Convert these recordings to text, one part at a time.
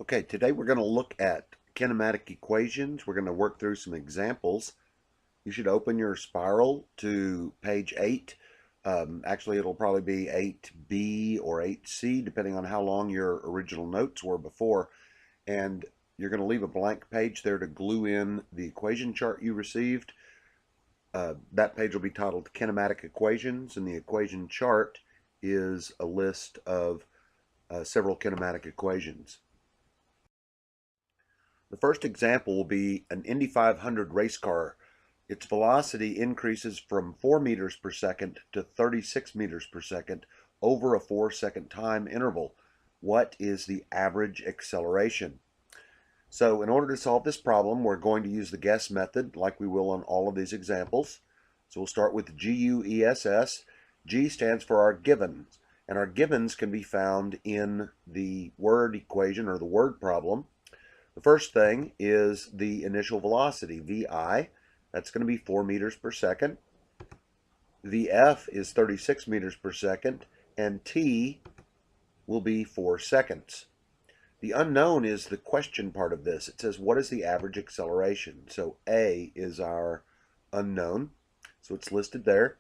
Okay, today we're going to look at kinematic equations. We're going to work through some examples. You should open your spiral to page 8. Actually, it'll probably be 8B or 8C, depending on how long your original notes were before. And you're going to leave a blank page there to glue in the equation chart you received. That page will be titled Kinematic Equations, and the equation chart is a list of several kinematic equations. The first example will be an Indy 500 race car. Its velocity increases from 4 meters per second to 36 meters per second over a 4-second time interval. What is the average acceleration? So in order to solve this problem, we're going to use the guess method like we will on all of these examples. So we'll start with GUESS. G stands for our givens, and our givens can be found in the word equation or the word problem. The first thing is the initial velocity, VI. That's going to be 4 meters per second. VF is 36 meters per second, and T will be 4 seconds. The unknown is the question part of this. It says, what is the average acceleration? So A is our unknown, so it's listed there.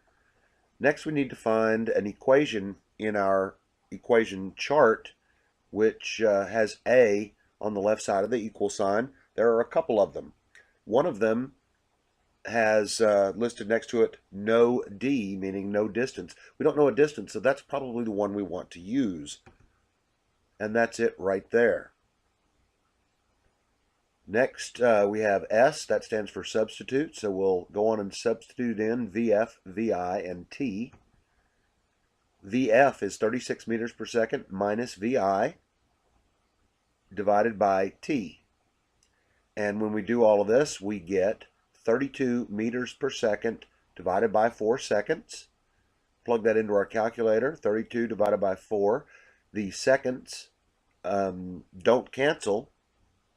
Next, we need to find an equation in our equation chart, which has A on the left side of the equal sign. There are a couple of them. One of them has listed next to it no d, meaning no distance. We don't know a distance, so that's probably the one we want to use. And that's it right there. Next, we have S. That stands for substitute, so we'll go on and substitute in VF, VI, and T. VF is 36 meters per second minus VI divided by T. And when we do all of this, we get 32 meters per second divided by 4 seconds. Plug that into our calculator. 32 divided by 4. The seconds don't cancel.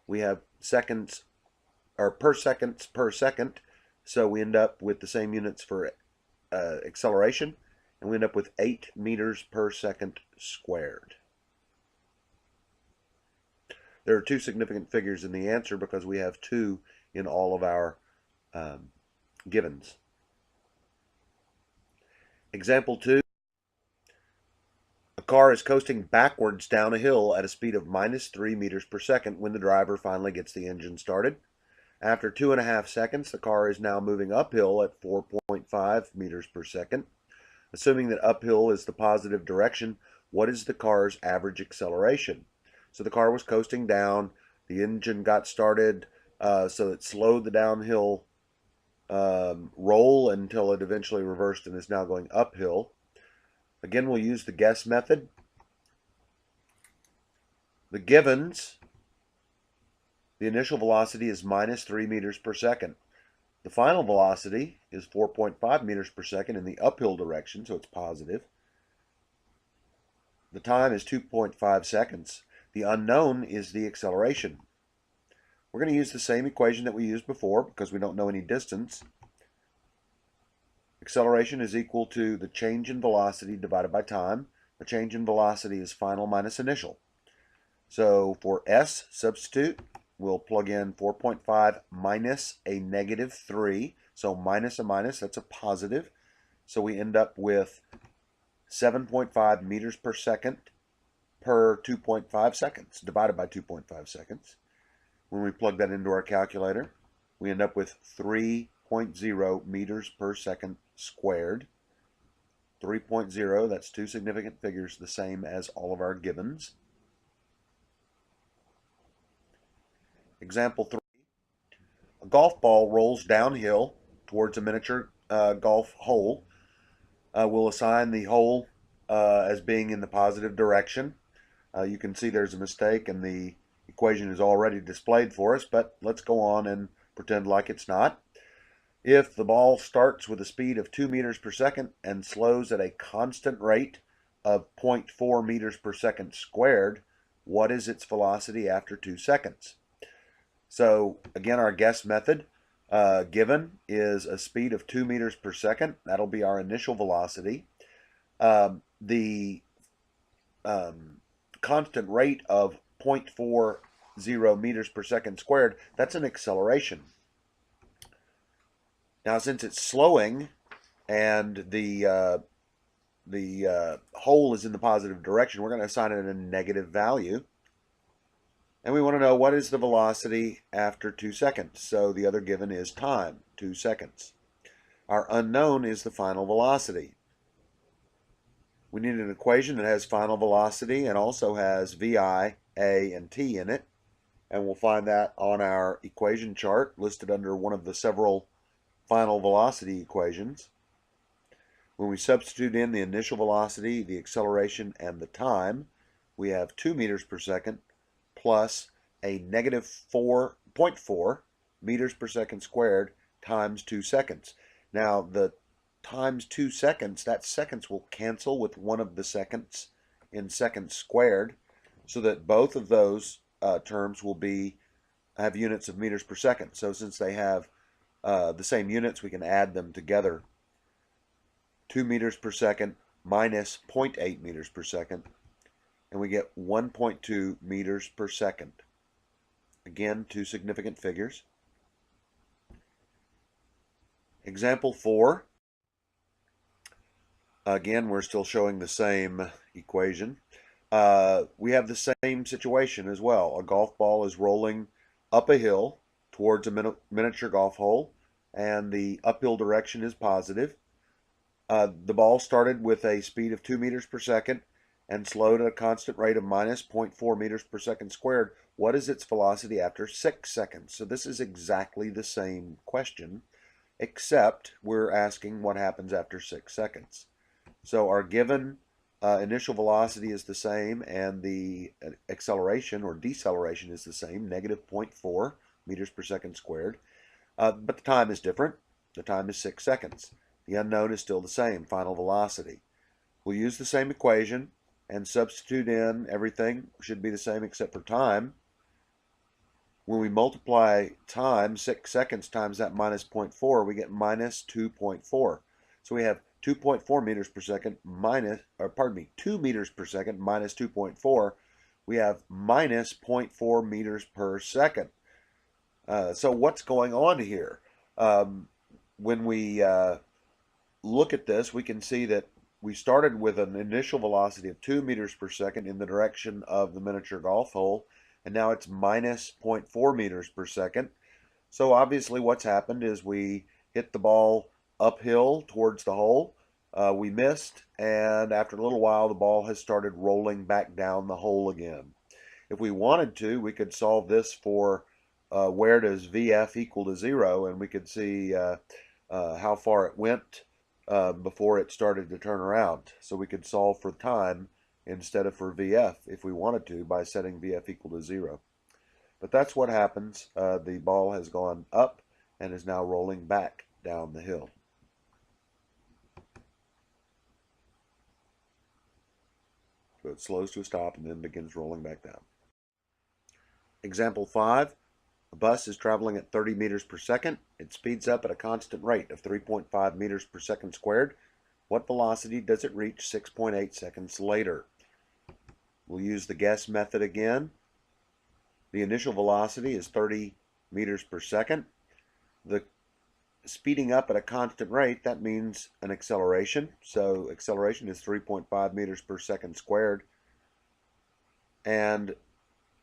We have seconds or per seconds per second, so we end up with the same units for acceleration, and we end up with 8 meters per second squared. There are two significant figures in the answer because we have 2 in all of our givens. Example 2. A car is coasting backwards down a hill at a speed of -3 meters per second when the driver finally gets the engine started. After 2.5 seconds, the car is now moving uphill at 4.5 meters per second. Assuming that uphill is the positive direction, what is the car's average acceleration? So the car was coasting down, the engine got started, so it slowed the downhill roll until it eventually reversed and is now going uphill. Again, we'll use the guess method. The givens, the initial velocity is -3 meters per second. The final velocity is 4.5 meters per second in the uphill direction, so it's positive. The time is 2.5 seconds. The unknown is the acceleration. We're going to use the same equation that we used before because we don't know any distance. Acceleration is equal to the change in velocity divided by time. The change in velocity is final minus initial. So for S, substitute, we'll plug in 4.5 minus a -3. So minus a minus, that's a positive. So we end up with 7.5 meters per second per 2.5 seconds, divided by 2.5 seconds. When we plug that into our calculator, we end up with 3.0 meters per second squared. 3.0, that's two significant figures, the same as all of our givens. Example 3. A golf ball rolls downhill towards a miniature golf hole. We'll assign the hole as being in the positive direction. You can see there's a mistake and the equation is already displayed for us, but let's go on and pretend like it's not. If the ball starts with a speed of 2 meters per second and slows at a constant rate of 0.4 meters per second squared, what is its velocity after 2 seconds? So again, our guess method given is a speed of 2 meters per second. That'll be our initial velocity. The constant rate of 0.4 0 meters per second squared, that's an acceleration. Now, since it's slowing and the hole is in the positive direction, we're going to assign it a negative value. And we want to know what is the velocity after 2 seconds. So the other given is time, 2 seconds. Our unknown is the final velocity. We need an equation that has final velocity and also has VI, A, and T in it. And we'll find that on our equation chart listed under one of the several final velocity equations. When we substitute in the initial velocity, the acceleration, and the time, we have 2 meters per second plus a negative 4.4 meters per second squared times 2 seconds. Now, the times 2 seconds, that seconds will cancel with one of the seconds in seconds squared, so that both of those terms will have units of meters per second. So since they have the same units, we can add them together. 2 meters per second minus 0.8 meters per second, and we get 1.2 meters per second. Again, two significant figures. Example 4. Again, we're still showing the same equation. We have the same situation as well. A golf ball is rolling up a hill towards a miniature golf hole, and the uphill direction is positive. The ball started with a speed of 2 meters per second and slowed at a constant rate of minus 0.4 meters per second squared. What is its velocity after 6 seconds? So this is exactly the same question, except we're asking what happens after 6 seconds. So our given initial velocity is the same, and the acceleration or deceleration is the same, negative 0.4 meters per second squared. But the time is different. The time is 6 seconds. The unknown is still the same, final velocity. We'll use the same equation and substitute in everything. Should be the same except for time. When we multiply time, 6 seconds times that minus 0.4, we get minus 2.4. So we have 2.4 meters per second minus, 2 meters per second minus 2.4. We have minus 0.4 meters per second. So what's going on here? When we look at this, we can see that we started with an initial velocity of 2 meters per second in the direction of the miniature golf hole, and now it's minus 0.4 meters per second. So obviously what's happened is we hit the ball uphill towards the hole. We missed, and after a little while the ball has started rolling back down the hole again. If we wanted to, we could solve this for where does VF equal to 0, and we could see how far it went before it started to turn around. So we could solve for time instead of for VF if we wanted to by setting VF equal to 0. But that's what happens. The ball has gone up and is now rolling back down the hill. So it slows to a stop and then begins rolling back down. Example 5. A bus is traveling at 30 meters per second. It speeds up at a constant rate of 3.5 meters per second squared. What velocity does it reach 6.8 seconds later? We'll use the guess method again. The initial velocity is 30 meters per second. The speeding up at a constant rate, that means an acceleration. So acceleration is 3.5 meters per second squared. And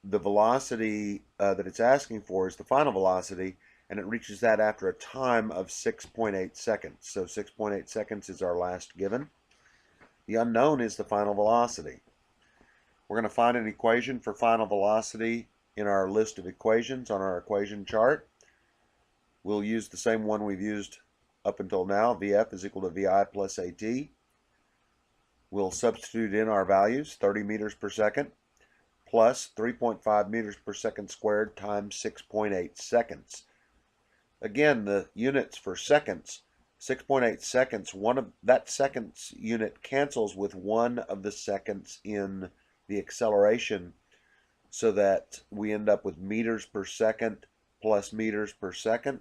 the velocity that it's asking for is the final velocity, and it reaches that after a time of 6.8 seconds. So 6.8 seconds is our last given. The unknown is the final velocity. We're going to find an equation for final velocity in our list of equations on our equation chart. We'll use the same one we've used up until now. VF is equal to VI plus AT. We'll substitute in our values, 30 meters per second plus 3.5 meters per second squared times 6.8 seconds. Again, the units for seconds, 6.8 seconds, one of that seconds unit cancels with one of the seconds in the acceleration, so that we end up with meters per second plus meters per second.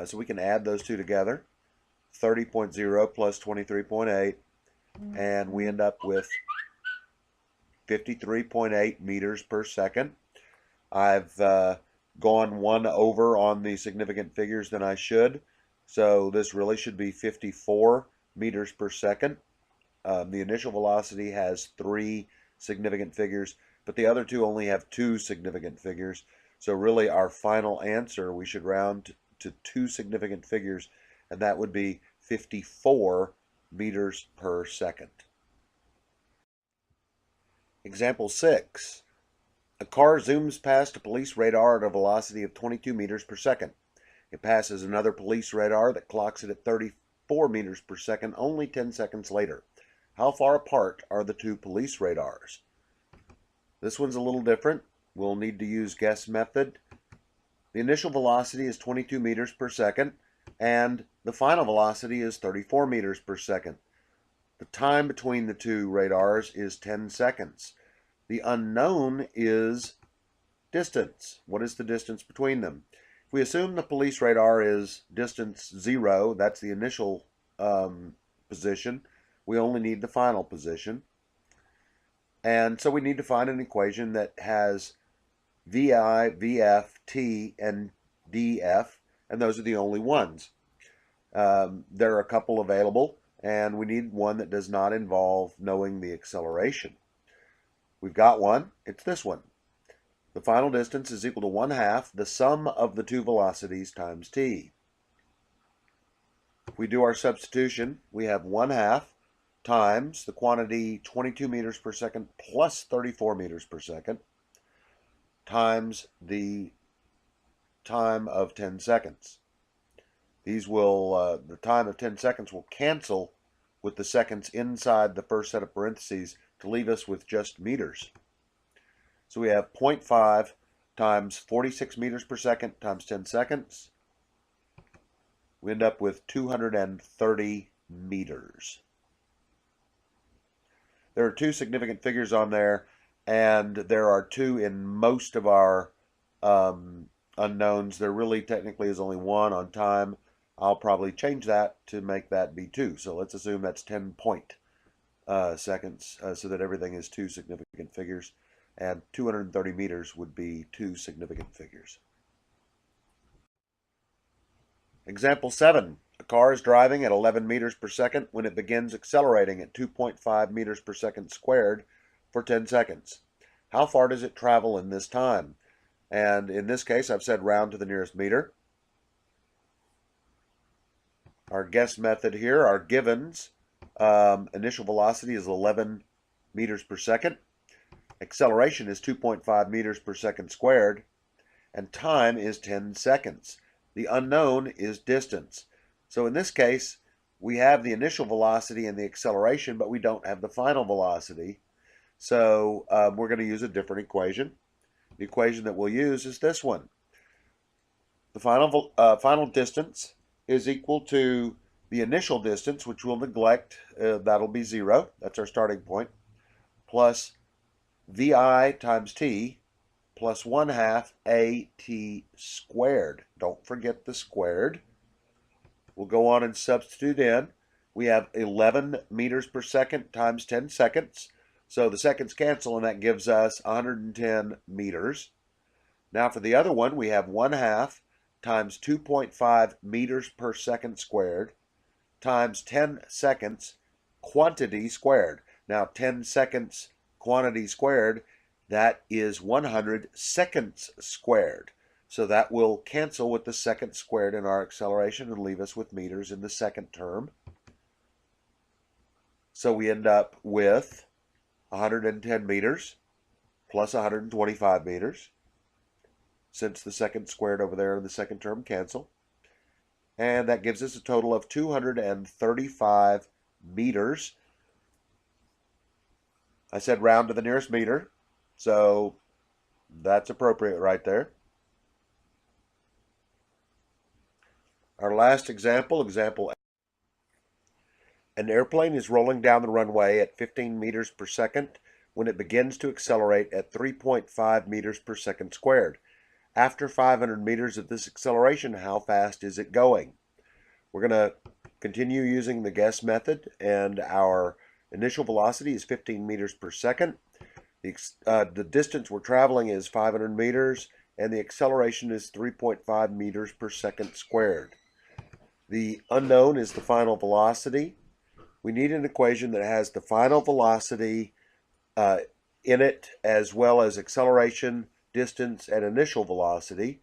So we can add those two together, 30.0 plus 23.8, and we end up with 53.8 meters per second. I've gone one over on the significant figures than I should. So this really should be 54 meters per second. The initial velocity has 3 significant figures, but the other two only have 2 significant figures. So really our final answer, we should round to 2 significant figures, and that would be 54 meters per second. Example 6. A car zooms past a police radar at a velocity of 22 meters per second. It passes another police radar that clocks it at 34 meters per second only 10 seconds later. How far apart are the two police radars? This one's a little different. We'll need to use guess method. The initial velocity is 22 meters per second, and the final velocity is 34 meters per second. The time between the two radars is 10 seconds. The unknown is distance. What is the distance between them? If we assume the police radar is distance 0, that's the initial position, we only need the final position. And so we need to find an equation that has VI, VF, T, and DF, and those are the only ones. There are a couple available, and we need one that does not involve knowing the acceleration. We've got one. It's this one. The final distance is equal to 1/2 the sum of the two velocities times t. If we do our substitution, we have 1/2 times the quantity 22 meters per second plus 34 meters per second times the time of 10 seconds. These will, the time of 10 seconds will cancel with the seconds inside the first set of parentheses to leave us with just meters. So we have 0.5 times 46 meters per second times 10 seconds. We end up with 230 meters. There are 2 significant figures on there, and there are 2 in most of our unknowns. There really technically is only 1 on time. I'll probably change that to make that be 2. So let's assume that's 10 seconds so that everything is 2 significant figures. And 230 meters would be 2 significant figures. Example 7. A car is driving at 11 meters per second when it begins accelerating at 2.5 meters per second squared for 10 seconds. How far does it travel in this time? And in this case, I've said round to the nearest meter. Our guess method here, our givens, initial velocity is 11 meters per second. Acceleration is 2.5 meters per second squared, and time is 10 seconds. The unknown is distance. So in this case, we have the initial velocity and the acceleration, but we don't have the final velocity. So we're going to use a different equation. The equation that we'll use is this one. The final distance is equal to the initial distance, which we'll neglect. That'll be 0. That's our starting point. Plus VI times t plus 1/2 AT squared. Don't forget the squared. We'll go on and substitute in. We have 11 meters per second times 10 seconds. So the seconds cancel, and that gives us 110 meters. Now for the other one, we have 1/2 times 2.5 meters per second squared times 10 seconds quantity squared. Now 10 seconds quantity squared, that is 100 seconds squared. So that will cancel with the second squared in our acceleration and leave us with meters in the second term. So we end up with 110 meters plus 125 meters, since the second squared over there in the second term cancel. And that gives us a total of 235 meters. I said round to the nearest meter, so that's appropriate right there. Our last example, example 8. An airplane is rolling down the runway at 15 meters per second when it begins to accelerate at 3.5 meters per second squared. After 500 meters of this acceleration, how fast is it going? We're going to continue using the guess method, and our initial velocity is 15 meters per second. The distance we're traveling is 500 meters, and the acceleration is 3.5 meters per second squared. The unknown is the final velocity. We need an equation that has the final velocity in it, as well as acceleration, distance, and initial velocity.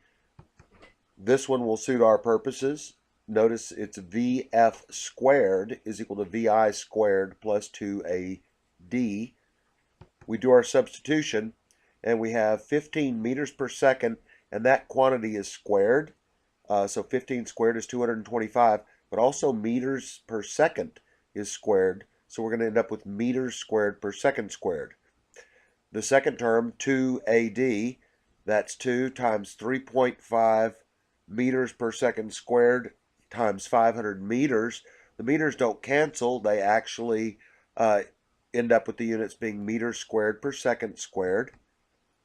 This one will suit our purposes. Notice it's Vf squared is equal to Vi squared plus 2AD. We do our substitution, and we have 15 meters per second, and that quantity is squared. So 15 squared is 225, but also meters per second is squared. So we're going to end up with meters squared per second squared. The second term, 2AD, that's 2 times 3.5 meters per second squared times 500 meters. The meters don't cancel. They actually end up with the units being meters squared per second squared.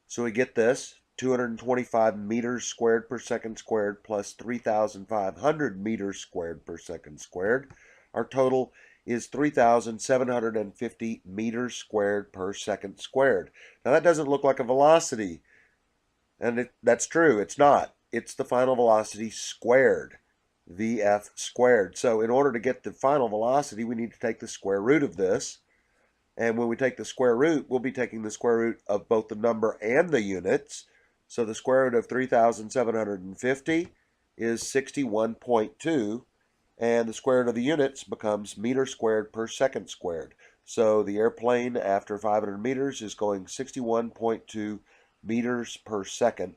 So we get this, 225 meters squared per second squared plus 3,500 meters squared per second squared. Our total is 3,750 meters squared per second squared. Now that doesn't look like a velocity, and that's true, it's not. It's the final velocity squared, Vf squared. So in order to get the final velocity, we need to take the square root of this. And when we take the square root, we'll be taking the square root of both the number and the units. So the square root of 3,750 is 61.2, and the square root of the units becomes meters squared per second squared. So the airplane after 500 meters is going 61.2 meters per second.